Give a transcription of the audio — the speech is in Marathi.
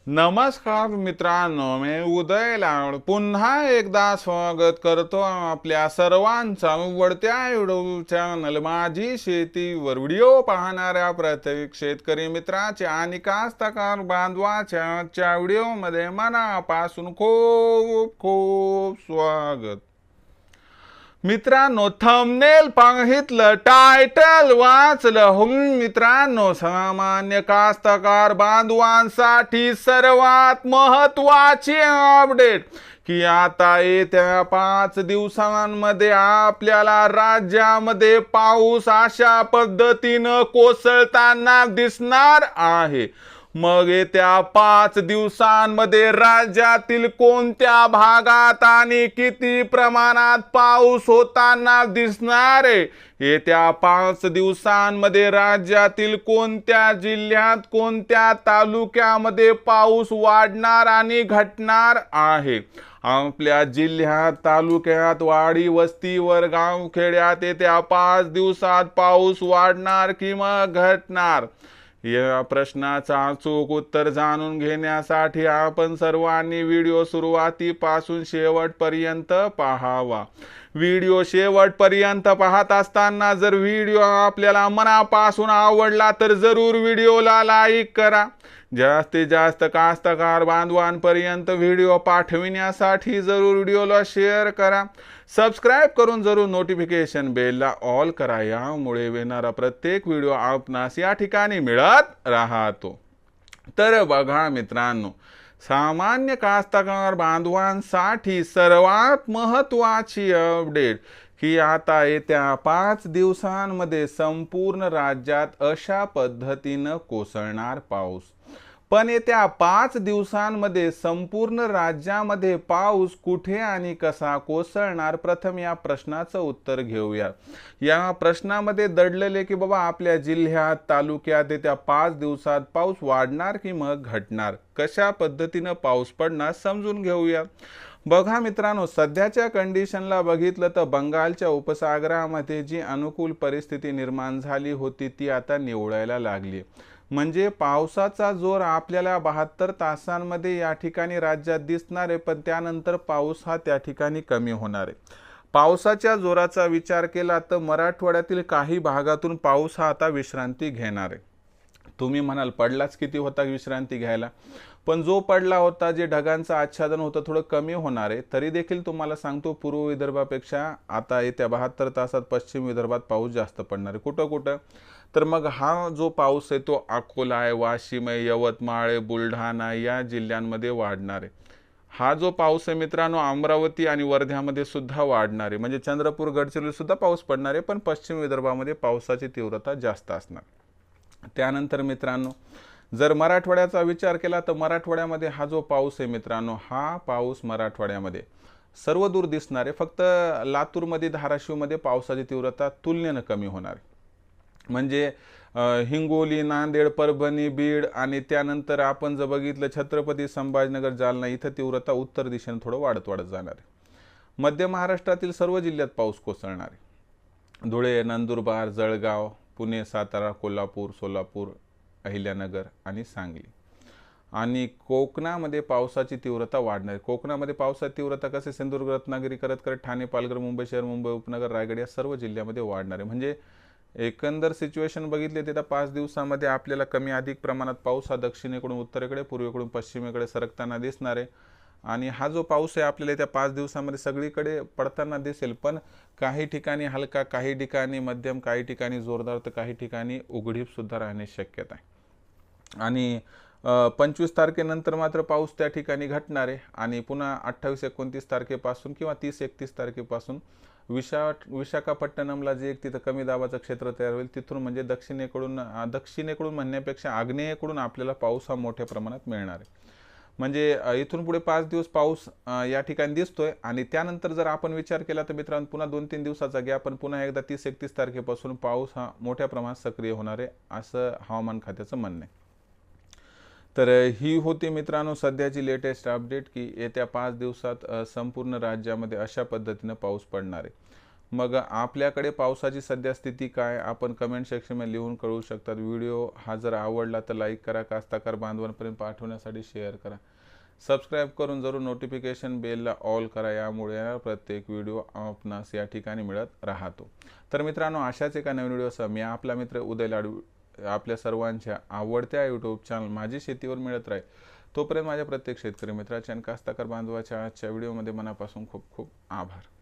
नमस्कार मित्रांनो, मी उदय लाड पुन्हा एकदा स्वागत करतो आपल्या सर्वांचा आवडत्या युट्यूब चॅनल माझी शेतीवर व्हिडिओ पाहणाऱ्या प्रत्येक शेतकरी मित्राचे आणि कास्तकार बांधवाच्या आजच्या व्हिडिओमध्ये मनापासून खूप खूप स्वागत। मित्रांनो, थंबनेल पाहितलं, टायटल वाचलं हो मित्रांनो, सामान्य कास्तकार बांधवांसाठी सर्वात महत्वाची अपडेट की आता येत्या 5 दिवसांमध्ये आपल्याला राज्यामध्ये पाऊस अशा पद्धतीनं कोसळताना दिसणार आहे। मग येत्या 5 दिवसांमध्ये राज्यातील कोणत्या भागात आणि किती प्रमाणात पाऊस होताना दिसणार आहे? येत्या 5 दिवसांमध्ये राज्यातील कोणत्या जिल्ह्यात कोणत्या तालुक्यामध्ये पाऊस वाढणार आणि घटणार आहे? आपल्या जिल्ह्यात तालुक्यात वाडी वस्तीवर गावखेड्यात येत्या 5 दिवसात पाऊस वाढणार किंवा घटणार? या प्रश्नाचा अचूक उत्तर जाणून घेण्यासाठी आपण सर्वांनी व्हिडिओ सुरुवातीपासून शेवटपर्यंत पाहावा। व्हिडिओ शेवटपर्यंत पाहत असताना जर व्हिडिओ आपल्याला मनापासून आवडला तर जरूर व्हिडिओला लाईक करा। जास्तीत जास्त कास्तकार बांधवांपर्यंत व्हिडिओ पाठविण्यासाठी जरूर व्हिडिओला शेअर करा। सबस्क्राइब करून जरूर नोटिफिकेशन बेलला ऑल करा, यामुळे येणारा प्रत्येक व्हिडिओ आपणास या ठिकाणी मिळत राहतो। तर बघा मित्रांनो, सामान्य कास्तकार बांधवांसाठी सर्वात महत्त्वाची अपडेट की आता येत्या 5 दिवसांमध्ये संपूर्ण राज्यात अशा पद्धतीनं कोसळणार पाऊस। पण येत्या 5 दिवसांमध्ये संपूर्ण राज्यामध्ये पाऊस कुठे आणि कसा कोसळणार, प्रथम या प्रश्नाचं उत्तर घेऊया। या प्रश्नामध्ये दडलेले की बाबा आपल्या जिल्ह्यात तालुक्यात येत्या 5 दिवसात पाऊस वाढणार की मग घटणार, कशा पद्धतीनं पाऊस पडणार समजून घेऊया। बघा मित्रांनो, सध्याच्या कंडिशनला बघितलं तर बंगालच्या उपसागरामध्ये जी अनुकूल परिस्थिती निर्माण झाली होती ती आता निवळायला लागली। म्हणजे पावसाचा जोर आपल्याला 72 तासांमध्ये या ठिकाणी राज्यात दिसणार आहे, पण त्यानंतर पाऊस हा त्या ठिकाणी कमी होणार आहे। पावसाच्या जोराचा विचार केला तर मराठवाड्यातील काही भागातून पाऊस हा आता विश्रांती घेणार आहे। तुम्ही म्हणाल पडलाच किती होता विश्रांती घ्यायला, पण जो पडला होता, जे ढगांचं आच्छादन होतं थोडं कमी होणार आहे। तरी देखील तुम्हाला सांगतो, पूर्व विदर्भापेक्षा आता येत्या 72 तासात पश्चिम विदर्भात पाऊस जास्त पडणार आहे। कुठं कुठं तर मग हा जो पाऊस आहे तो अकोला आहे, वाशिम आहे, यवतमाळ आहे, बुलढाणा या जिल्ह्यांमध्ये वाढणार आहे। हा जो पाऊस आहे मित्रांनो अमरावती आणि वर्ध्यामध्ये सुद्धा वाढणार आहे। म्हणजे चंद्रपूर गडचिरोली सुद्धा पाऊस पडणार आहे, पण पश्चिम विदर्भामध्ये पावसाची तीव्रता जास्त असणार। त्यानंतर मित्रांनो, जर मराठवाड्याचा विचार केला तर मराठवाड्यामध्ये हा जो पाऊस आहे मित्रांनो, हा पाऊस मराठवाड्यामध्ये सर्व दूर दिसणार आहे। फक्त लातूरमध्ये धाराशिवमध्ये पावसाची तीव्रता तुलनेने कमी होणार आहे। म्हणजे हिंगोली, नांदेड, परभणी, बीड आणि त्यानंतर आपण जर बघितलं छत्रपती संभाजीनगर, जालना इथं तीव्रता उत्तर दिशेने थोडं वाढत जाणार आहे। मध्य महाराष्ट्रातील सर्व जिल्ह्यात पाऊस कोसळणार आहे। धुळे, नंदुरबार, जळगाव, पुणे, सातारा, कोल्हापूर, सोलापूर, अहिल्यानगर आणि सांगली। आणि कोकणामध्ये पावसाची तीव्रता वाढणार आहे। कोकणामध्ये पावसाची तीव्रता कसे सिंधुदुर्ग, रत्नागिरी करत करत ठाणे, पालघर, मुंबई शहर, मुंबई उपनगर, रायगड या सर्व जिल्ह्यामध्ये वाढणार आहे। म्हणजे एकंदर सिच्युएशन बघितली तर 5 दिवसांमध्ये आपल्याला कमी अधिक प्रमाणात पाऊस हा दक्षिणेकडून उत्तरेकडे, पूर्वेकडून पश्चिमेकडे सरकताना दिसणार आहे। आणि हा जो पाऊस आहे आपल्याला त्या 5 दिवसांमध्ये सगळीकडे पडताना दिसेल, पण काही ठिकाणी हलका, काही ठिकाणी मध्यम, काही ठिकाणी जोरदार, तर काही ठिकाणी उघडीप सुद्धा राहण्याची शक्यता आहे। आणि 25 तारखेनंतर मात्र पाऊस त्या ठिकाणी घटणार आहे आणि पुन्हा 28-29 तारखेपासून किंवा 30-31 तारखेपासून विशाखापट्टणमला जे एक तिथं कमी दाबाचं क्षेत्र तयार होईल, तिथून म्हणजे दक्षिणेकडून म्हणण्यापेक्षा आग्नेयेकडून आपल्याला पाऊस हा मोठ्या प्रमाणात मिळणार आहे। म्हणजे इथून पुढे 5 दिवस पाऊस या ठिकाणी दिसतोय आणि त्यानंतर जर आपण विचार केला तर मित्रांनो पुन्हा 2-3 दिवसाचा गॅप, पण पुन्हा एकदा 30-31 तारखेपासून पाऊस हा मोठ्या प्रमाणात सक्रिय होणार आहे असं हवामान खात्याचं म्हणणं आहे। तर ही होती मित्रांनो सध्याची लेटेस्ट अपडेट की येत्या 5 दिवसात संपूर्ण राज्यामध्ये अशा पद्धतीने पाऊस पडणार आहे। मग आपल्याकडे पावसाची सध्या स्थिती काय आपण कमेंट सेक्शनमध्ये लिहून कळवू शकतात। व्हिडिओ हा जर आवडला तर लाईक करा, कास्तकार बांधवांपर्यंत पाठवण्यासाठी शेअर करा, सबस्क्राईब करून जरूर नोटिफिकेशन बेलला ऑल करा, यामुळे प्रत्येक व्हिडिओ आपणास या ठिकाणी मिळत राहतो। तर मित्रांनो, अशाच एका नवीन व्हिडिओसह मी आपला मित्र उदय लाडू आपल्या सर्वांच्या आवडत्या यूट्यूब चॅनल माझी शेतीवर मिळत राहील। तोपर्यंत माझ्या प्रत्येक शेतकरी मित्राच्या आणि कास्तकार बांधवाच्या आजच्या व्हिडिओमध्ये मनापासून खूप खूप आभार।